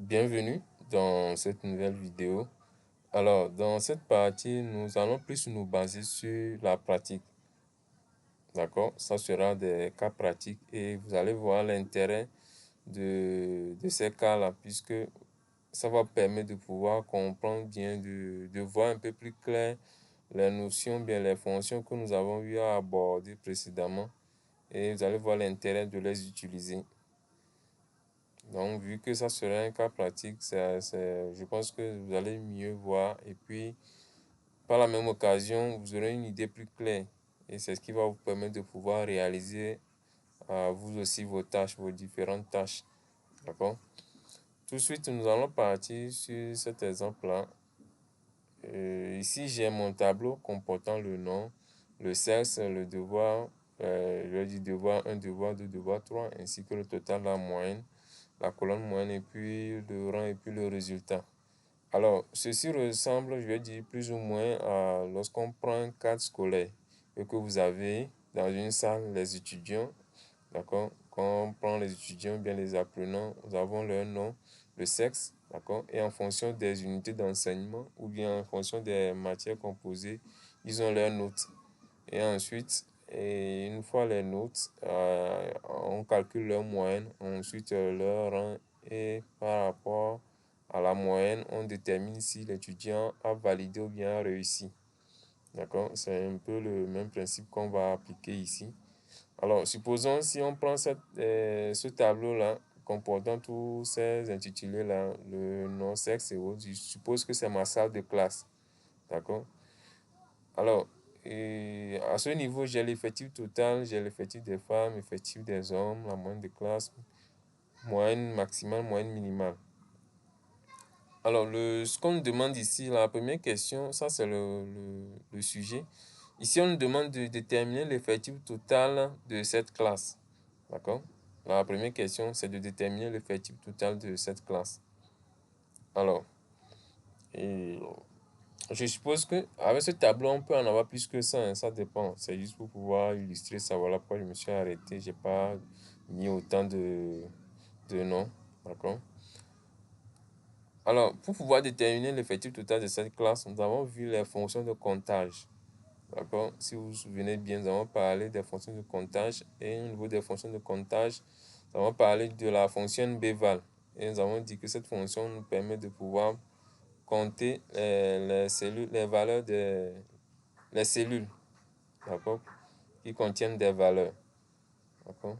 Bienvenue dans cette nouvelle vidéo. Alors, dans cette partie, nous allons plus nous baser sur la pratique. D'accord? Ça sera des cas pratiques et vous allez voir l'intérêt de ces cas-là, puisque ça va permettre de pouvoir comprendre bien, de voir un peu plus clair les notions, bien les fonctions que nous avons eu à aborder précédemment. Et vous allez voir l'intérêt de les utiliser. Donc, vu que ça serait un cas pratique, je pense que vous allez mieux voir. Et puis, par la même occasion, vous aurez une idée plus claire. Et c'est ce qui va vous permettre de pouvoir réaliser vous aussi vos tâches, vos différentes tâches. D'accord? Tout de suite, nous allons partir sur cet exemple-là. Ici, j'ai mon tableau comportant le nom, le sexe, le devoir, je vais dire devoir 1, devoir 2, devoir 3, ainsi que le total, la moyenne, la colonne moyenne, et puis le rang, et puis le résultat. Alors, ceci ressemble, je vais dire, plus ou moins à lorsqu'on prend un cadre scolaire et que vous avez dans une salle les étudiants. D'accord? Quand on prend les étudiants, bien les apprenants, nous avons leur nom, le sexe, d'accord? Et en fonction des unités d'enseignement ou bien en fonction des matières composées, ils ont leurs notes. Et ensuite, une fois les notes, on calcule leur moyenne, ensuite leur rang et par rapport à la moyenne, on détermine si l'étudiant a validé ou bien a réussi. D'accord? C'est un peu le même principe qu'on va appliquer ici. Alors, supposons si on prend ce tableau-là, comportant tous ces intitulés-là, le nom, sexe et autres, je suppose que c'est ma salle de classe. D'accord? Alors, à ce niveau, j'ai l'effectif total, j'ai l'effectif des femmes, l'effectif des hommes, la moyenne de classe, moyenne maximale, moyenne minimale. Alors, ce qu'on nous demande ici, la première question, ça c'est le sujet. Ici, on nous demande de déterminer l'effectif total de cette classe. D'accord? La première question, c'est de déterminer l'effectif total de cette classe. Alors, je suppose qu'avec ce tableau, on peut en avoir plus que ça, hein, ça dépend. C'est juste pour pouvoir illustrer ça. Voilà pourquoi je me suis arrêté. Je n'ai pas mis autant de noms. D'accord? Alors, pour pouvoir déterminer l'effectif total de cette classe, nous avons vu les fonctions de comptage. D'accord? Si vous vous souvenez bien, nous avons parlé des fonctions de comptage. Et au niveau des fonctions de comptage, nous avons parlé de la fonction bval. Et nous avons dit que cette fonction nous permet de pouvoir compter les cellules, les valeurs les cellules, d'accord, qui contiennent des valeurs. D'accord?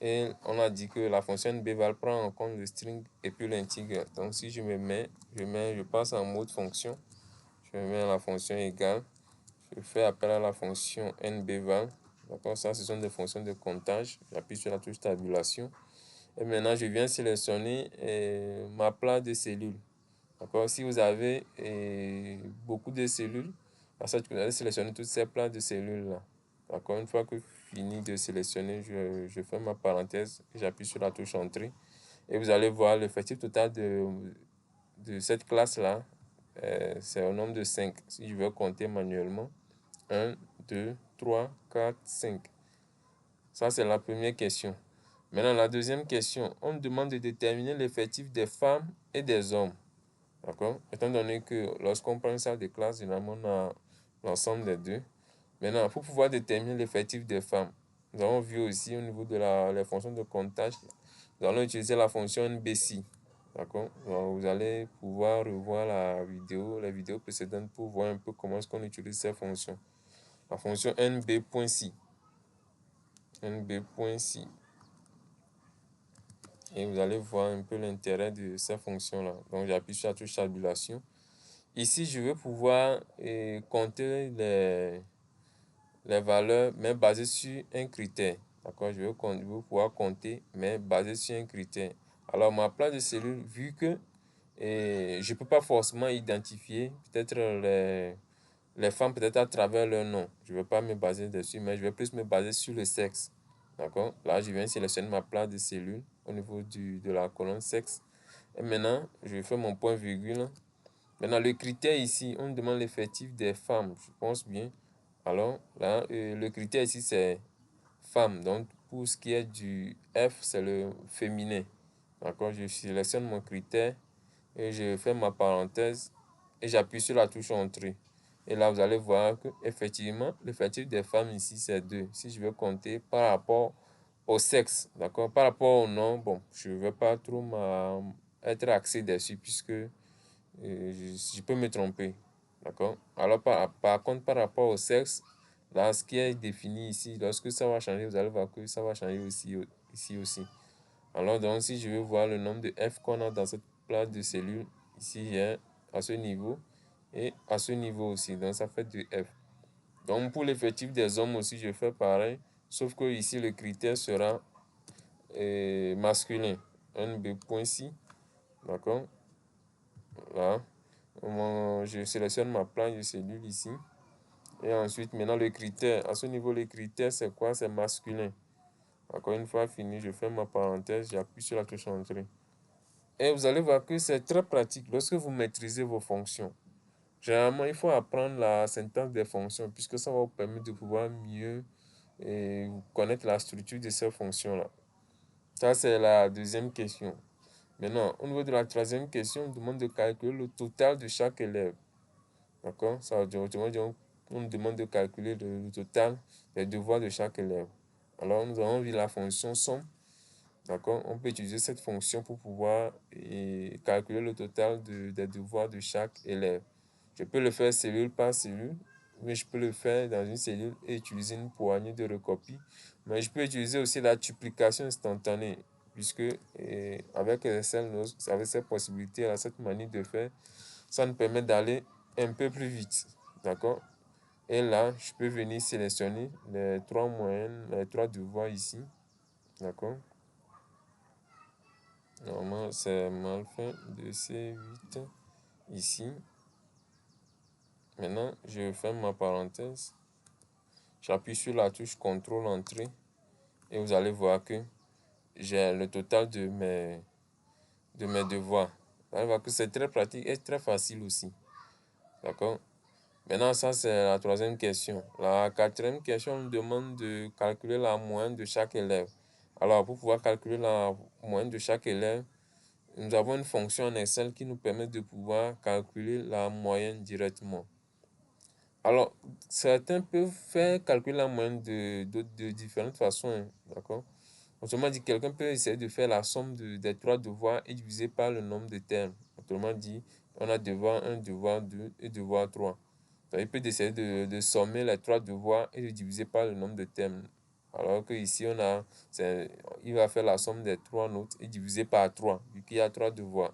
Et on a dit que la fonction bval prend en compte le string et puis l'intégrale. Donc si je passe en mode fonction, je mets la fonction égale, je fais appel à la fonction nbval. D'accord? Ça, ce sont des fonctions de comptage. J'appuie sur la touche tabulation. Et maintenant, je viens sélectionner ma place de cellules. D'accord? Si vous avez beaucoup de cellules, vous allez sélectionner toutes ces places de cellules-là. D'accord? Une fois que fini de sélectionner, je fais ma parenthèse, j'appuie sur la touche Entrée. Et vous allez voir l'effectif total de cette classe-là. C'est au nombre de 5. Si je veux compter manuellement, 1, 2, 3, 4, 5. Ça, c'est la première question. Maintenant, la deuxième question, on me demande de déterminer l'effectif des femmes et des hommes. D'accord? Étant donné que lorsqu'on prend une salle de classe, généralement, on a l'ensemble des deux. Maintenant, pour pouvoir déterminer l'effectif des femmes, nous avons vu aussi au niveau de les fonctions de comptage, nous allons utiliser la fonction NBC. D'accord? Vous allez pouvoir revoir les vidéos précédentes pour voir un peu comment est-ce qu'on utilise ces fonctions. La fonction NB.C. NB.C. Et vous allez voir un peu l'intérêt de ces fonctions-là. Donc, j'appuie sur la touche tabulation. Ici, je vais pouvoir compter les valeurs, mais basées sur un critère. D'accord? Je vais pouvoir compter, mais basé sur un critère. Alors, ma place de cellules, vu que je ne peux pas forcément identifier peut-être les femmes, peut-être à travers leur nom. Je ne vais pas me baser dessus, mais je vais plus me baser sur le sexe. D'accord? Là, je viens sélectionner ma place de cellules au niveau de la colonne sexe. Et maintenant, je fais mon point virgule. Maintenant, le critère ici, on demande l'effectif des femmes, je pense bien. Alors, là, le critère ici, c'est femme. Donc, pour ce qui est du F, c'est le féminin. D'accord, je sélectionne mon critère et je fais ma parenthèse et j'appuie sur la touche entrée. Et là, vous allez voir que effectivement, l'effectif des femmes ici, c'est 2. Si je veux compter par rapport au sexe, d'accord, par rapport au nom, bon, je ne vais pas trop être axé dessus puisque je peux me tromper, d'accord. Alors, par contre, par rapport au sexe, là, ce qui est défini ici, lorsque ça va changer, vous allez voir que ça va changer aussi, ici aussi. Alors, donc, si je veux voir le nombre de F qu'on a dans cette place de cellules, ici, j'ai à ce niveau et à ce niveau aussi. Donc, ça fait 2F. Donc, pour l'effectif des hommes aussi, je fais pareil. Sauf que ici, le critère sera masculin. NB.6. D'accord. Là. Je sélectionne ma plage de cellules ici. Et ensuite, maintenant, le critère. À ce niveau, le critère, c'est quoi? C'est masculin. Encore une fois fini, je fais ma parenthèse, j'appuie sur la touche entrée. Et vous allez voir que c'est très pratique lorsque vous maîtrisez vos fonctions. Généralement, il faut apprendre la syntaxe des fonctions puisque ça va vous permettre de pouvoir mieux connaître la structure de ces fonctions-là. Ça, c'est la deuxième question. Maintenant, au niveau de la troisième question, on demande de calculer le total de chaque élève. D'accord? Ça, on demande de calculer le total des devoirs de chaque élève. Alors, nous avons vu la fonction somme. D'accord? On peut utiliser cette fonction pour pouvoir calculer le total des devoirs de chaque élève. Je peux le faire cellule par cellule, mais je peux le faire dans une cellule et utiliser une poignée de recopie. Mais je peux utiliser aussi la duplication instantanée, puisque avec Excel, avec cette possibilité, cette manière de faire, ça nous permet d'aller un peu plus vite. D'accord? Et là, je peux venir sélectionner les trois moyennes, les trois devoirs ici. D'accord? Normalement, c'est mal fait de C8 ici. Maintenant, je ferme ma parenthèse. J'appuie sur la touche CTRL Entrée et vous allez voir que j'ai le total de mes devoirs. Vous allez voir que c'est très pratique et très facile aussi. D'accord? Maintenant, ça, c'est la troisième question. La quatrième question, on nous demande de calculer la moyenne de chaque élève. Alors, pour pouvoir calculer la moyenne de chaque élève, nous avons une fonction en Excel qui nous permet de pouvoir calculer la moyenne directement. Alors, certains peuvent faire calculer la moyenne de différentes façons, hein, d'accord? Autrement dit, quelqu'un peut essayer de faire la somme des trois devoirs et diviser par le nombre de termes. Autrement dit, on a devoir 1, devoir 2 et devoir 3. Donc, il peut essayer de sommer les trois devoirs et de diviser par le nombre de termes. Alors que ici, il va faire la somme des trois notes et diviser par 3, vu qu'il y a trois devoirs.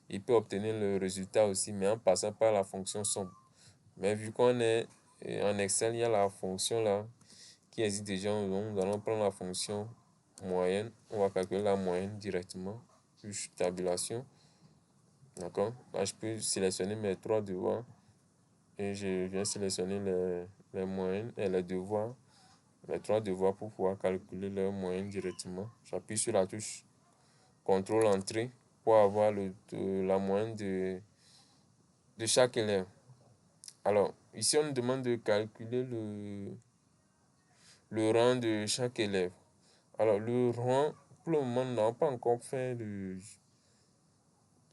Il peut obtenir le résultat aussi, mais en passant par la fonction somme. Mais vu qu'on est en Excel, il y a la fonction là qui existe déjà. Nous allons prendre la fonction moyenne. On va calculer la moyenne directement. Puis tabulation. D'accord. Là, je peux sélectionner mes trois devoirs. Et je viens sélectionner les moyennes et les devoirs. Les trois devoirs pour pouvoir calculer leur moyenne directement. J'appuie sur la touche CTRL Entrée pour avoir la moyenne de chaque élève. Alors, ici, on nous demande de calculer le rang de chaque élève. Alors, le rang, pour le moment, nous n'avons pas encore fait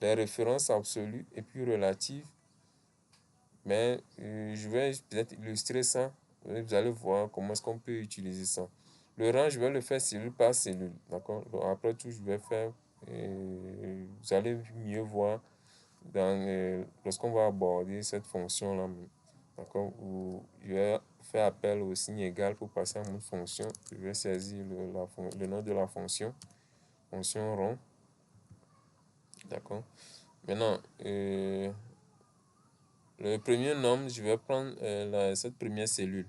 les références absolues et puis relatives. Mais je vais peut-être illustrer ça. Vous allez voir comment est-ce qu'on peut utiliser ça. Le rang, je vais le faire cellule par cellule. D'accord? Donc, après tout, je vais faire. Vous allez mieux voir lorsqu'on va aborder cette fonction-là. D'accord? Je vais faire appel au signe égal pour passer à une fonction. Je vais saisir le nom de la fonction. Fonction rond. D'accord? Maintenant, le premier nombre, je vais prendre cette première cellule.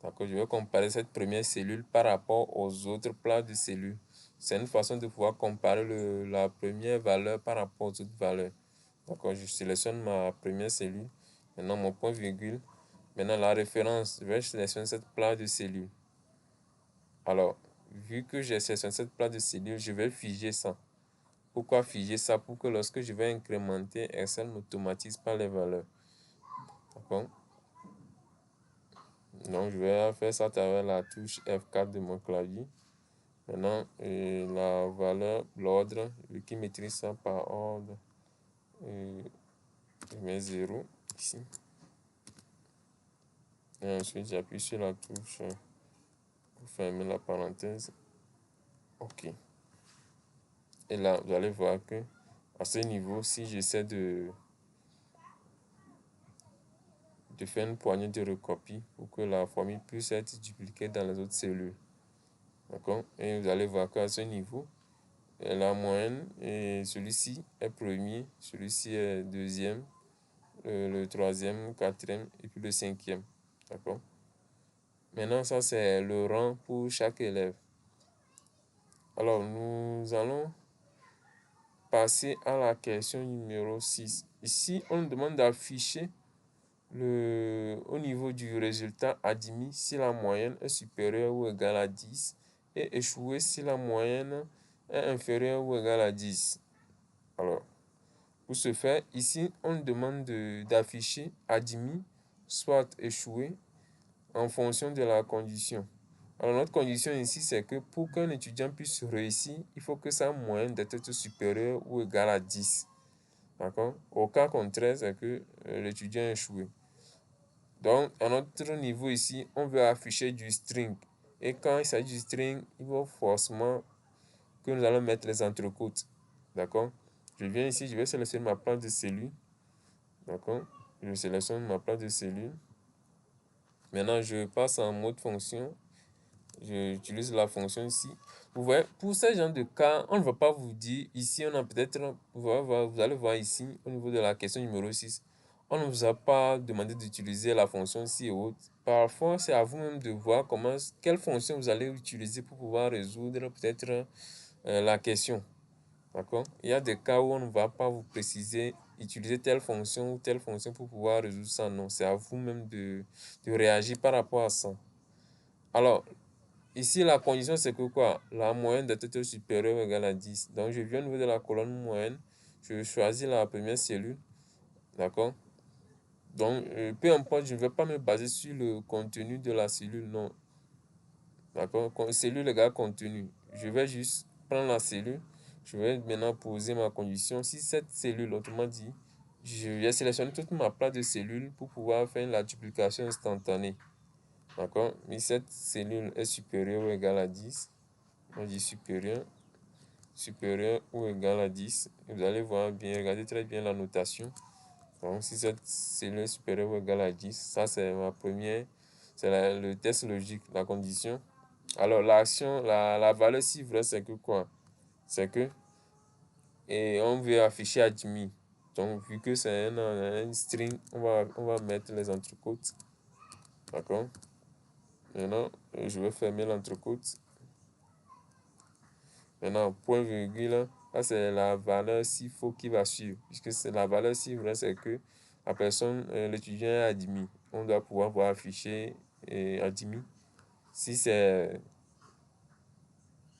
D'accord? Je vais comparer cette première cellule par rapport aux autres places de cellules. C'est une façon de pouvoir comparer la première valeur par rapport aux autres valeurs. D'accord? Je sélectionne ma première cellule. Maintenant, mon point virgule. Maintenant, la référence, je vais sélectionner cette place de cellules. Alors, vu que j'ai sélectionné cette place de cellules, je vais figer ça. Pourquoi figer ça? Pour que lorsque je vais incrémenter, Excel m'automatise pas les valeurs. D'accord? Donc, je vais faire ça à travers la touche F4 de mon clavier. Maintenant, la valeur, l'ordre, qui maîtrise ça par ordre, je mets 0 ici. Et ensuite, j'appuie sur la touche pour fermer la parenthèse. OK. Et là, vous allez voir que à ce niveau, si j'essaie de faire une poignée de recopie pour que la formule puisse être dupliquée dans les autres cellules. D'accord? Et vous allez voir qu'à ce niveau, la moyenne, et celui-ci est premier, celui-ci est deuxième, le troisième, quatrième et puis le cinquième. D'accord? Maintenant, ça c'est le rang pour chaque élève. Alors, nous allons passer à la question numéro 6. Ici, on nous demande d'afficher au niveau du résultat admis si la moyenne est supérieure ou égale à 10 et échouer si la moyenne est inférieure ou égale à 10. Alors, pour ce faire, ici, on demande d'afficher admis, soit échoué, en fonction de la condition. Alors, notre condition ici, c'est que pour qu'un étudiant puisse réussir, il faut que sa moyenne doit être supérieure ou égale à 10. D'accord? Au cas contraire, c'est que l'étudiant a échoué. Donc, à notre niveau ici, on veut afficher du string. Et quand il s'agit du string, il faut forcément que nous allons mettre les entrecôtes. D'accord? Je viens ici, je vais sélectionner ma place de cellule. D'accord? Je sélectionne ma place de cellule. Maintenant, je passe en mode fonction. J'utilise la fonction ici. Vous voyez, pour ce genre de cas, on ne va pas vous dire, ici, on a peut-être, vous allez voir ici, au niveau de la question numéro 6, on ne vous a pas demandé d'utiliser la fonction ci et autres. Parfois, c'est à vous-même de voir quelle fonction vous allez utiliser pour pouvoir résoudre peut-être la question. D'accord? Il y a des cas où on ne va pas vous préciser, utiliser telle fonction ou telle fonction pour pouvoir résoudre ça. Non, c'est à vous-même de réagir par rapport à ça. Alors, ici, la condition, c'est que quoi? La moyenne doit être supérieure ou égale à 10. Donc, je viens au niveau de la colonne moyenne. Je choisis la première cellule. D'accord? Donc, peu importe, je ne vais pas me baser sur le contenu de la cellule. Non. D'accord? Cellule égale contenu. Je vais juste prendre la cellule. Je vais maintenant poser ma condition. Si cette cellule, autrement dit, je vais sélectionner toute ma place de cellules pour pouvoir faire la duplication instantanée. D'accord? Mais cette cellule est supérieure ou égale à 10. On dit supérieur ou égal à 10. Vous allez voir bien, regardez très bien la notation. Donc, si cette cellule est supérieure ou égale à 10, ça c'est ma première, c'est le test logique, la condition. Alors, l'action, la valeur ci vraie, c'est que quoi? C'est que, et on veut afficher admis. Donc, vu que c'est un string, on va mettre les entrecôtes. D'accord? Maintenant, je vais fermer l'entrecôte. Maintenant, point virgule, ça c'est la valeur s'il faut qui va suivre. Puisque c'est la valeur s'il vrai, c'est que la personne, l'étudiant est admis. On doit pouvoir voir afficher admis. Si c'est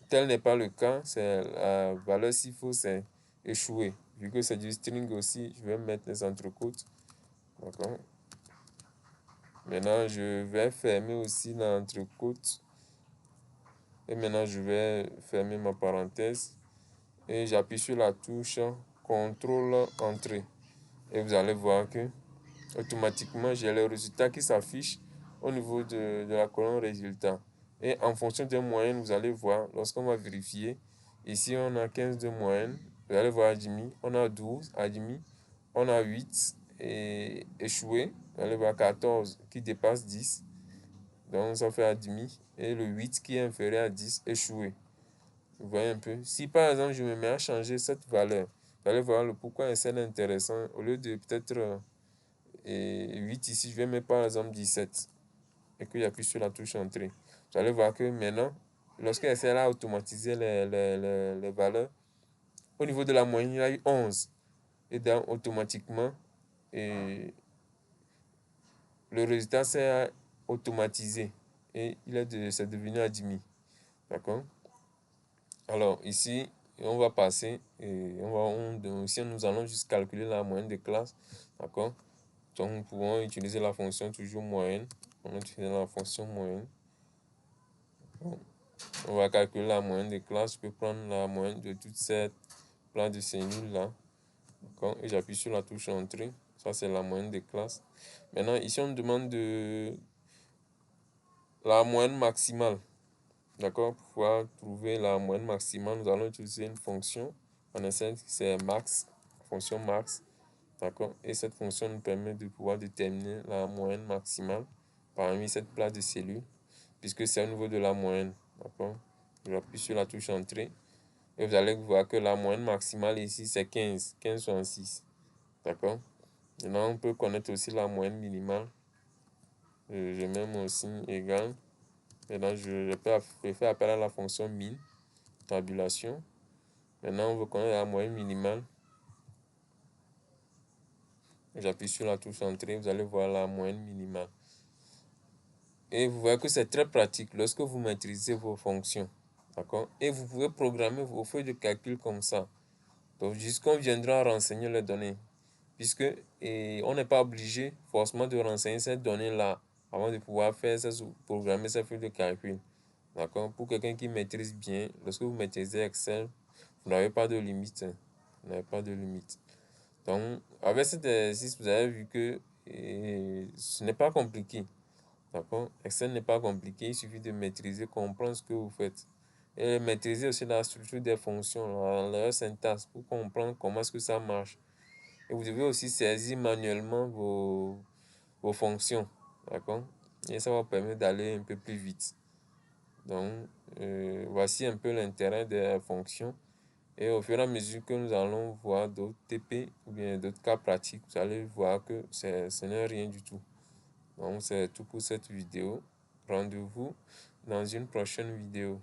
tel n'est pas le cas, c'est la valeur s'il faut, c'est échoué. Vu que c'est du string aussi, je vais mettre les entrecôtes. D'accord. Maintenant, je vais fermer aussi l'entrecôte. Et maintenant, je vais fermer ma parenthèse. Et j'appuie sur la touche contrôle entrée et vous allez voir que automatiquement j'ai les résultats qui s'affichent au niveau de la colonne résultats. Et en fonction des moyennes, vous allez voir, lorsqu'on va vérifier, ici on a 15 de moyenne, vous allez voir admis, on a 12 admis, on a 8 et échoué, vous allez voir 14 qui dépasse 10, donc ça fait admis, et le 8 qui est inférieur à 10 échoué. Vous voyez un peu. Si par exemple je me mets à changer cette valeur, vous allez voir le pourquoi c'est intéressant. Au lieu de peut-être 8 ici, je vais mettre par exemple 17 et que j'appuie sur la touche entrée. Vous allez voir que maintenant, lorsqu'il essaie à automatiser les valeurs, au niveau de la moyenne, il y a eu 11. Et donc automatiquement, et le résultat s'est automatisé et c'est devenu admis. D'accord? Alors ici, on va passer et ici nous allons juste calculer la moyenne de classe. D'accord? Donc nous pouvons utiliser la fonction toujours moyenne. On va utiliser la fonction moyenne. Bon. On va calculer la moyenne des classes. Je peux prendre la moyenne de toutes ces places de cellules là. Et j'appuie sur la touche entrée. Ça, c'est la moyenne des classes. Maintenant, ici, on me demande de la moyenne maximale. D'accord? Pour pouvoir trouver la moyenne maximale, nous allons utiliser une fonction. En essai, c'est max, fonction max. D'accord? Et cette fonction nous permet de pouvoir déterminer la moyenne maximale parmi cette place de cellules, puisque c'est au niveau de la moyenne. D'accord? J'appuie sur la touche entrée. Et vous allez voir que la moyenne maximale ici, c'est 15. 15,6. D'accord? Maintenant, on peut connaître aussi la moyenne minimale. Je mets mon signe égal. Maintenant, je peux faire appel à la fonction min, tabulation. Maintenant, on veut connaître la moyenne minimale. J'appuie sur la touche entrée. Vous allez voir la moyenne minimale. Et vous voyez que c'est très pratique lorsque vous maîtrisez vos fonctions. D'accord? Et vous pouvez programmer vos feuilles de calcul comme ça. Donc, jusqu'on viendra renseigner les données. Puisque on n'est pas obligé forcément de renseigner ces données-là avant de pouvoir programmer ces feuilles de calcul. D'accord? Pour quelqu'un qui maîtrise bien, lorsque vous maîtrisez Excel, vous n'avez pas de limite. Vous n'avez pas de limite. Donc, avec cet exercice, vous avez vu que ce n'est pas compliqué. D'accord? Excel n'est pas compliqué, il suffit de maîtriser, comprendre ce que vous faites. Et maîtriser aussi la structure des fonctions, leur syntaxe, pour comprendre comment est-ce que ça marche. Et vous devez aussi saisir manuellement vos fonctions. D'accord? Et ça va vous permettre d'aller un peu plus vite. Donc, voici un peu l'intérêt des fonctions. Et au fur et à mesure que nous allons voir d'autres TP ou bien d'autres cas pratiques, vous allez voir que ce n'est rien du tout. Donc, c'est tout pour cette vidéo. Rendez-vous dans une prochaine vidéo.